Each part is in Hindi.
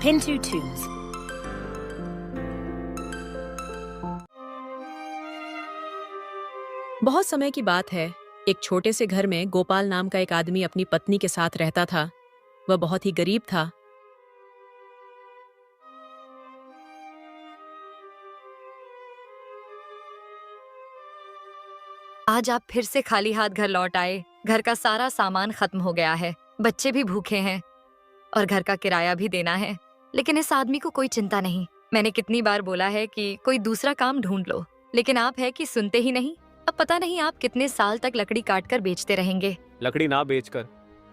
Pinto Tunes. बहुत समय की बात है। एक छोटे से घर में गोपाल नाम का एक आदमी अपनी पत्नी के साथ रहता था। वह बहुत ही गरीब था। आज आप फिर से खाली हाथ घर लौट आए। घर का सारा सामान खत्म हो गया है, बच्चे भी भूखे हैं और घर का किराया भी देना है। लेकिन इस आदमी को कोई चिंता नहीं। मैंने कितनी बार बोला है कि कोई दूसरा काम ढूंढ लो, लेकिन आप है कि सुनते ही नहीं। अब पता नहीं आप कितने साल तक लकड़ी काट कर बेचते रहेंगे। लकड़ी ना बेचकर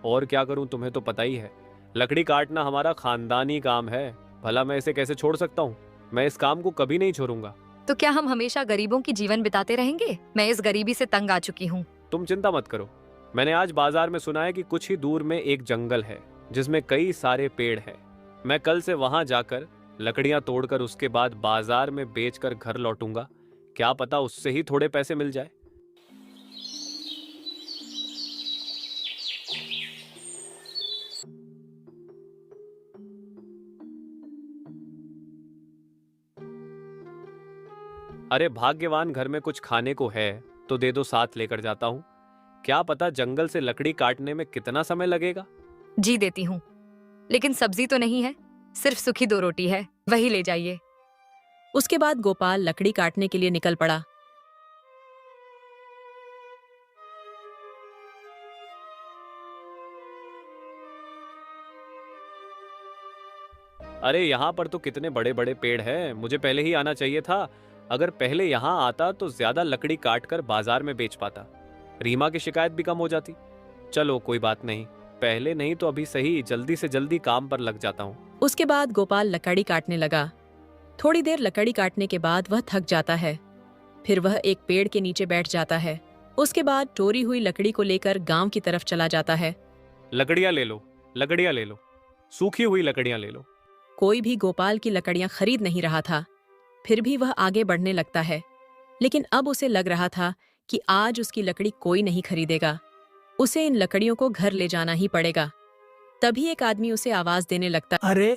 और क्या करूं, तुम्हें तो पता ही है। लकड़ी काटना हमारा खानदानी काम है। भला मैं इसे कैसे छोड़ सकता हूं? मैं इस काम को कभी नहीं छोड़ूंगा। तो क्या हम हमेशा गरीबों की जीवन बिताते रहेंगे? मैं इस गरीबी से तंग आ चुकी हूँ। तुम चिंता मत करो। मैंने आज बाजार में सुना है कि कुछ ही दूर में एक जंगल है जिसमें कई सारे पेड़ हैं। मैं कल से वहां जाकर लकड़ियां तोड़कर उसके बाद बाजार में बेचकर घर लौटूंगा। क्या पता उससे ही थोड़े पैसे मिल जाए। अरे भाग्यवान, घर में कुछ खाने को है तो दे दो, साथ लेकर जाता हूँ। क्या पता जंगल से लकड़ी काटने में कितना समय लगेगा। जी देती हूँ, लेकिन सब्जी तो नहीं है, सिर्फ सूखी 2 रोटी है, वही ले जाइए। उसके बाद गोपाल लकड़ी काटने के लिए निकल पड़ा। अरे यहाँ पर तो कितने बड़े बड़े पेड़ हैं, मुझे पहले ही आना चाहिए था। अगर पहले यहाँ आता तो ज्यादा लकड़ी काटकर बाजार में बेच पाता। रीमा की शिकायत भी कम हो जाती। चलो कोई बात नहीं, पहले नहीं तो अभी सही, जल्दी से जल्दी काम पर लग जाता हूँ। उसके बाद गोपाल लकड़ी काटने लगा। थोड़ी देर लकड़ी काटने के बाद वह थक जाता है। फिर वह एक पेड़ के नीचे बैठ जाता है। उसके बाद टोरी हुई लकड़ी को लेकर गांव की तरफ चला जाता है। लकड़ियाँ ले लो, लकड़ियाँ ले लो, सूखी हुई लकड़ियाँ ले लो। कोई भी गोपाल की लकड़ियां खरीद नहीं रहा था। फिर भी वह आगे बढ़ने लगता है, लेकिन अब उसे लग रहा था कि आज उसकी लकड़ी कोई नहीं खरीदेगा। उसे इन लकड़ियों को घर ले जाना ही पड़ेगा। तभी एक आदमी उसे आवाज देने लगता। अरे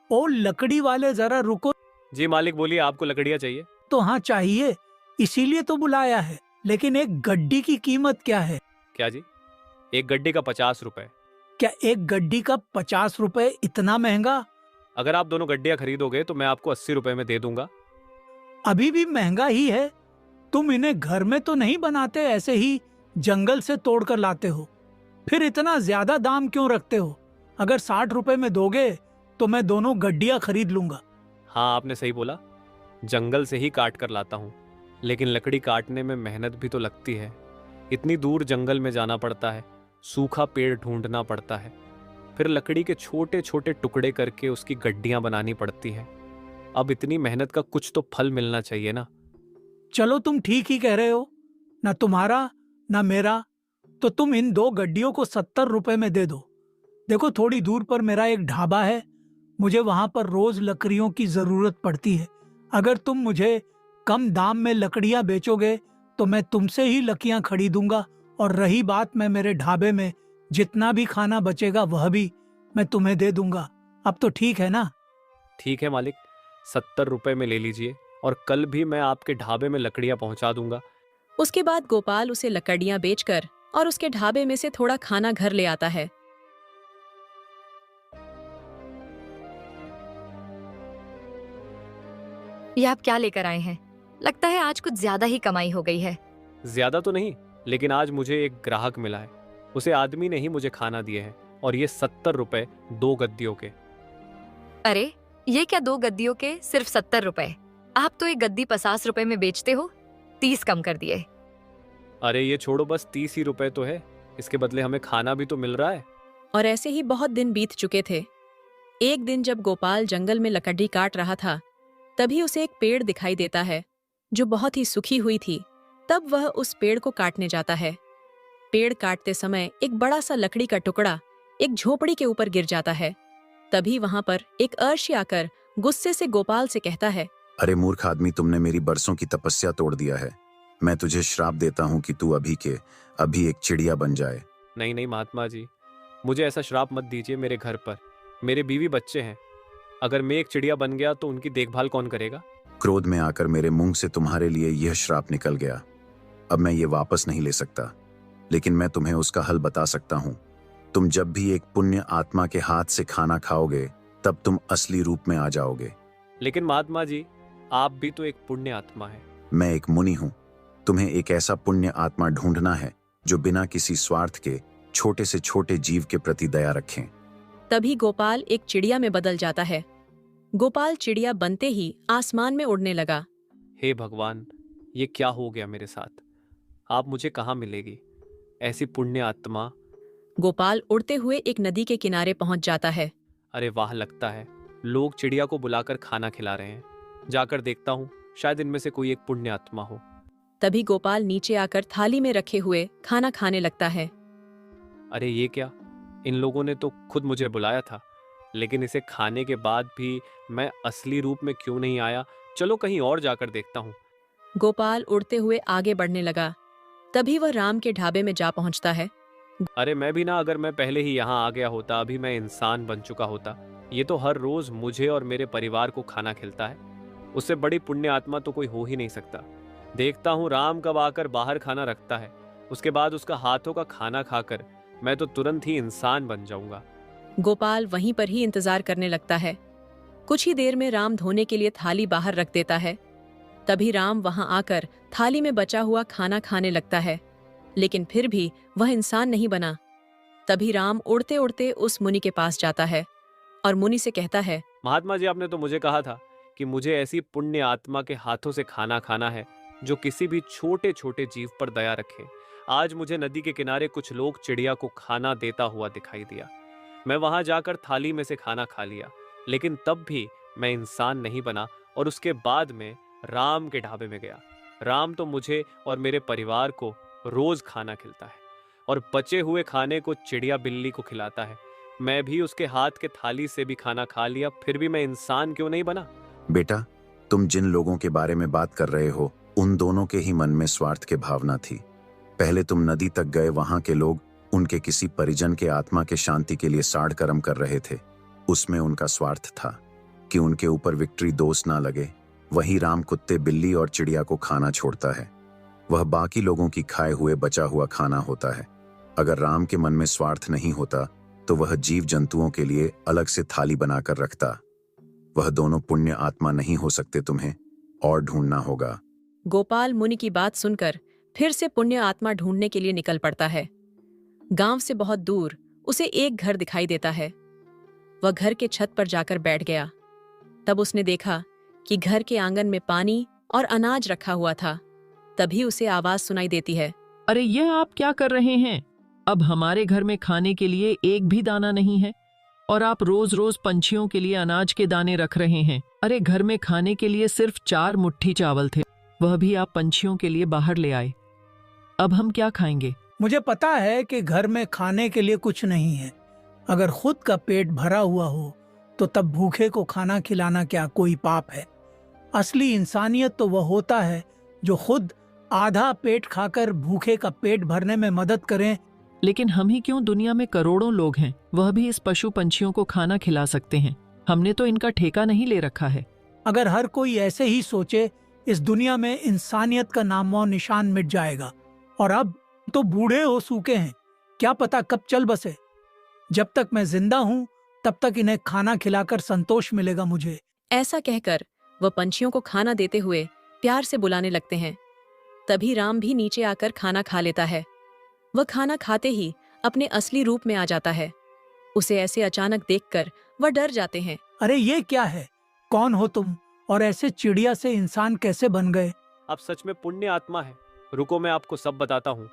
ओ लकड़ी वाले, जरा रुको। जी मालिक, बोलिए, आपको लकड़ियाँ चाहिए? तो हाँ चाहिए, इसीलिए तो बुलाया है। लेकिन एक गड्डी की कीमत क्या है? क्या जी? एक गड्डी का 50 रुपए। क्या एक गड्डी का 50 रुपए इतना महंगा? अगर आप दोनों गड्डियाँ खरीदोगे तो मैं आपको 80 रुपए में दे दूंगा। अभी भी महंगा ही है। तुम इन्हें घर में तो नहीं बनाते, ऐसे ही जंगल से तोड़ कर लाते हो। फिर इतना ज्यादा दाम क्यों रखते हो? अगर 60 रुपए में दोगे तो मैं दोनों गड्डियां खरीद लूंगा। हाँ, आपने सही बोला। जंगल से ही काट कर लाता हूँ, लेकिन लकड़ी काटने में मेहनत भी तो लगती है। इतनी दूर जंगल में जाना पड़ता है, सूखा पेड़ ढूंढना पड़ता है, फिर लकड़ी के छोटे छोटे टुकड़े करके उसकी गड्डियां बनानी पड़ती है। अब इतनी मेहनत का कुछ तो फल मिलना चाहिए ना। चलो तुम ठीक ही कह रहे हो, ना तुम्हारा ना मेरा। तो तुम इन 2 गड्डियों को 70 रुपए में दे दो। देखो थोड़ी दूर पर मेरा एक ढाबा है, मुझे वहां पर रोज लकड़ियों की जरूरत पड़ती है। अगर तुम मुझे कम दाम में लकड़ियां बेचोगे तो मैं तुमसे ही लकड़ियां खरीदूंगा। और रही बात, मैं मेरे ढाबे में जितना भी खाना बचेगा वह भी मैं तुम्हें दे दूंगा। अब तो ठीक है ना? ठीक है मालिक, 70 रुपए में ले लीजिए और कल भी मैं आपके ढाबे में लकड़ियां पहुंचा दूंगा। उसके बाद गोपाल उसे लकड़ियां बेचकर और उसके ढाबे में से थोड़ा खाना घर ले आता है। ये आप क्या लेकर आए हैं? लगता है आज कुछ ज्यादा ही कमाई हो गई है। ज्यादा तो नहीं, लेकिन आज मुझे एक ग्राहक मिला है। उसे आदमी ने ही मुझे खाना दिए हैं, और ये 70 रुपए 2 गद्दियों के। अरे ये क्या 2 गद्दियों के सिर्फ 70 रुपए? आप तो एक गद्दी 50 रुपए में बेचते हो। 30 कम कर दिए। अरे ये छोड़ो, बस 30 ही रुपए तो है, इसके बदले हमें खाना भी तो मिल रहा है। और ऐसे ही बहुत दिन बीत चुके थे। एक दिन जब गोपाल जंगल में लकड़ी काट रहा था, तभी उसे एक पेड़ दिखाई देता है जो बहुत ही सूखी हुई थी। तब वह उस पेड़ को काटने जाता है। पेड़ काटते समय एक बड़ा सा लकड़ी का टुकड़ा एक झोपड़ी के ऊपर गिर जाता है। तभी वहां पर एक अर्शी आकर गुस्से से गोपाल से कहता है, अरे मूर्ख आदमी, तुमने मेरी बरसों की तपस्या तोड़ दिया है। मैं तुझे श्राप देता हूँ कि तू अभी के अभी एक चिड़िया बन जाए। नहीं नहीं महात्मा जी, मुझे ऐसा श्राप मत दीजिए। मेरे घर पर मेरे बीवी बच्चे हैं, अगर मैं एक चिड़िया बन गया तो उनकी देखभाल कौन करेगा? क्रोध में आकर मेरे मुंह से तुम्हारे लिए यह श्राप निकल गया। अब मैं ये वापस नहीं ले सकता, लेकिन मैं तुम्हें उसका हल बता सकता हूँ। तुम जब भी एक पुण्य आत्मा के हाथ से खाना खाओगे तब तुम असली रूप में आ जाओगे। लेकिन महात्मा जी, आप भी तो एक पुण्य आत्मा है। मैं एक मुनि हूँ। तुम्हें एक ऐसा पुण्य आत्मा ढूंढना है जो बिना किसी स्वार्थ के छोटे से छोटे जीव के प्रति दया रखें। तभी गोपाल एक चिड़िया में बदल जाता है। गोपाल चिड़िया बनते ही आसमान में उड़ने लगा। हे भगवान, ये क्या हो गया मेरे साथ? आप मुझे कहाँ मिलेगी ऐसी पुण्य आत्मा? गोपाल उड़ते हुए एक नदी के किनारे पहुंच जाता है। अरे वाह, लगता है लोग चिड़िया को बुलाकर खाना खिला रहे हैं। जाकर देखता हूँ, शायद इनमें से कोई एक पुण्य आत्मा हो। तभी गोपाल नीचे आकर थाली में रखे हुए खाना खाने लगता है। अरे ये क्या, इन लोगों ने तो खुद मुझे बुलाया था, लेकिन इसे खाने के बाद भी मैं असली रूप में क्यों नहीं आया? चलो कहीं और जाकर देखता हूँ। गोपाल उड़ते हुए आगे बढ़ने लगा। तभी वह राम के ढाबे में जा पहुंचता है। अरे मैं भी ना, अगर मैं पहले ही यहाँ आ गया होता, अभी मैं इंसान बन चुका होता। ये तो हर रोज मुझे और मेरे परिवार को खाना खिलता है। उससे बड़ी पुण्य आत्मा तो कोई हो ही नहीं सकता। देखता हूँ राम कब आकर बाहर खाना रखता है। उसके बाद उसका हाथों का खाना खाकर मैं तो तुरंत ही इंसान बन जाऊंगा। गोपाल वहीं पर ही इंतजार करने लगता है। कुछ ही देर में राम धोने के लिए थाली बाहर रख देता है। तभी राम वहां आकर थाली में बचा हुआ खाना खाने लगता है, लेकिन फिर भी वह इंसान नहीं बना। तभी राम उड़ते उड़ते उस मुनि के पास जाता है और मुनि से कहता है, महात्मा जी, आपने तो मुझे कहा था कि मुझे ऐसी पुण्य आत्मा के हाथों से खाना खाना है जो किसी भी छोटे छोटे जीव पर दया रखे। आज मुझे नदी के किनारे कुछ लोग चिड़िया को खाना देता हुआ दिखाई दिया। मैं वहां जाकर थाली में से खाना खा लिया, लेकिन तब भी मैं इंसान नहीं बना और उसके बाद में राम के ढाबे में गया। राम तो मुझे और मेरे परिवार को रोज खाना खिलता है और बचे हुए खाने को चिड़िया बिल्ली को खिलाता है। मैं भी उसके हाथ के थाली से भी खाना खा लिया, फिर भी मैं इंसान क्यों नहीं बना? बेटा, तुम जिन लोगों के बारे में बात कर रहे हो उन दोनों के ही मन में स्वार्थ की भावना थी। पहले तुम नदी तक गए, वहां के लोग उनके किसी परिजन के आत्मा के शांति के लिए साड़ कर्म कर रहे थे। उसमें उनका स्वार्थ था कि उनके ऊपर विक्ट्री दोष ना लगे। वही राम कुत्ते, बिल्ली और चिड़िया को खाना छोड़ता है। वह बाकी लोगों की खाए हुए बचा हुआ खाना होता है। अगर राम के मन में स्वार्थ नहीं होता तो वह जीव जंतुओं के लिए अलग से थाली बनाकर रखता। वह दोनों पुण्य आत्मा नहीं हो सकते, तुम्हें और ढूंढना होगा। गोपाल मुनि की बात सुनकर फिर से पुण्य आत्मा ढूंढने के लिए निकल पड़ता है। गांव से बहुत दूर उसे एक घर दिखाई देता है। वह घर के छत पर जाकर बैठ गया। तब उसने देखा कि घर के आंगन में पानी और अनाज रखा हुआ था। तभी उसे आवाज सुनाई देती है, अरे यह आप क्या कर रहे हैं? अब हमारे घर में खाने के लिए एक भी दाना नहीं है और आप रोज रोज पंछियों के लिए अनाज के दाने रख रहे हैं। अरे घर में खाने के लिए सिर्फ 4 मुट्ठी चावल थे, वह भी आप पंछियों के लिए बाहर ले आए। अब हम क्या खाएंगे? मुझे पता है कि घर में खाने के लिए कुछ नहीं है। अगर खुद का पेट भरा हुआ हो तो तब भूखे को खाना खिलाना क्या कोई पाप है? असली इंसानियत तो वह होता है जो खुद आधा पेट खाकर भूखे का पेट भरने में मदद करें। लेकिन हम ही क्यों, दुनिया में करोड़ों लोग हैं, वह भी इस पशु पंछियों को खाना खिला सकते हैं। हमने तो इनका ठेका नहीं ले रखा है। अगर हर कोई ऐसे ही सोचे, इस दुनिया में इंसानियत का नामो निशान मिट जाएगा। और अब तो बूढ़े हो सूखे हैं, क्या पता कब चल बसे। जब तक मैं जिंदा हूँ तब तक इन्हें खाना खिलाकर संतोष मिलेगा मुझे। ऐसा कहकर वह पंछियों को खाना देते हुए प्यार से बुलाने लगते हैं। तभी राम भी नीचे आकर खाना खा लेता है। वह खाना खाते ही अपने असली रूप में आ जाता है। उसे ऐसे अचानक देखकर वह डर जाते हैं। अरे ये क्या है? कौन हो तुम और ऐसे चिड़िया से इंसान कैसे बन गए? आप सच में पुण्य आत्मा है। रुको, मैं आपको सब बताता हूँ।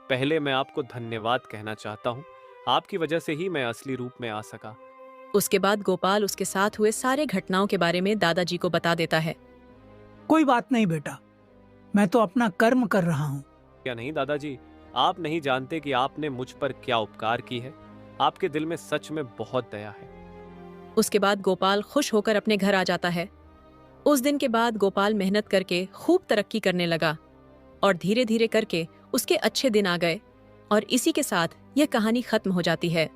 पहले मैं आपको धन्यवाद कहना चाहता हूँ। आपकी वजह से ही मैं असली रूप में आ सका। उसके बाद गोपाल उसके साथ हुए सारे घटनाओं के बारे में दादाजी को बता देता है। कोई बात नहीं बेटा, मैं तो अपना कर्म कर रहा हूँ। क्या नहीं दादाजी, आप नहीं जानते कि आपने मुझ पर क्या उपकार की है। आपके दिल में सच में बहुत दया है। उसके बाद गोपाल खुश होकर अपने घर आ जाता है। उस दिन के बाद गोपाल मेहनत करके खूब तरक्की करने लगा और धीरे धीरे करके उसके अच्छे दिन आ गए और इसी के साथ यह कहानी खत्म हो जाती है।